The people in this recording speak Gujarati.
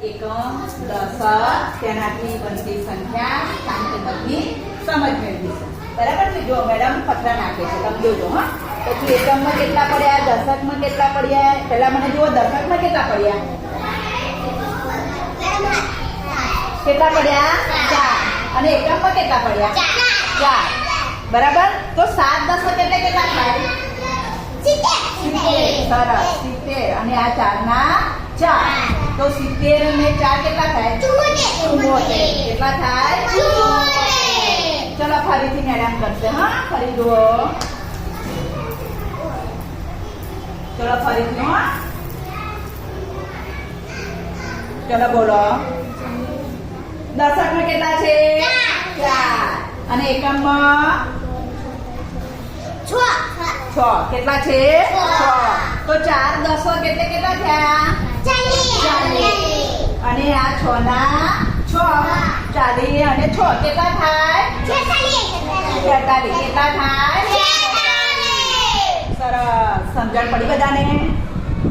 એકમ, દશક, તેનાથી બનતી સંખ્યા, સ્થાન કિંમતની સમજ મેળવીશું. બરાબર છે? જો મેડમ પત્ર નાખે છે, તમે જોજો. હા, પછી એકમમાં કેટલા પડ્યા, દશકમાં કેટલા પડ્યા. પહેલા મને જુઓ, દશકમાં કેટલા પડ્યા? કેટલા પડ્યા? 4. અને એકમમાં કેટલા પડ્યા? 4. બરાબર. તો 7 દશક એટલે કેટલા થાય? 70. સરસ, 70. અને આ 4 ના 4, તો 70 ને 4 કેટલા થાય? 74. કેટલા થાય? 74. ચલો ફરીથી મેડમ કરશે. હા, ફરી જુઓ. ચલો ફરીથી. હા, ચલો બોલો. દશકમાં કેટલા છે? 4. અને એકમમાં 6. કેટલા છે? 6. તો 4 દશક એટલે કેટલા થયા? 40. અને આ 6 ના 6, 40 અને 6 કેટલા થાય? 46. કેટલા થાય? સરસ. સમજણ પડી બધાને?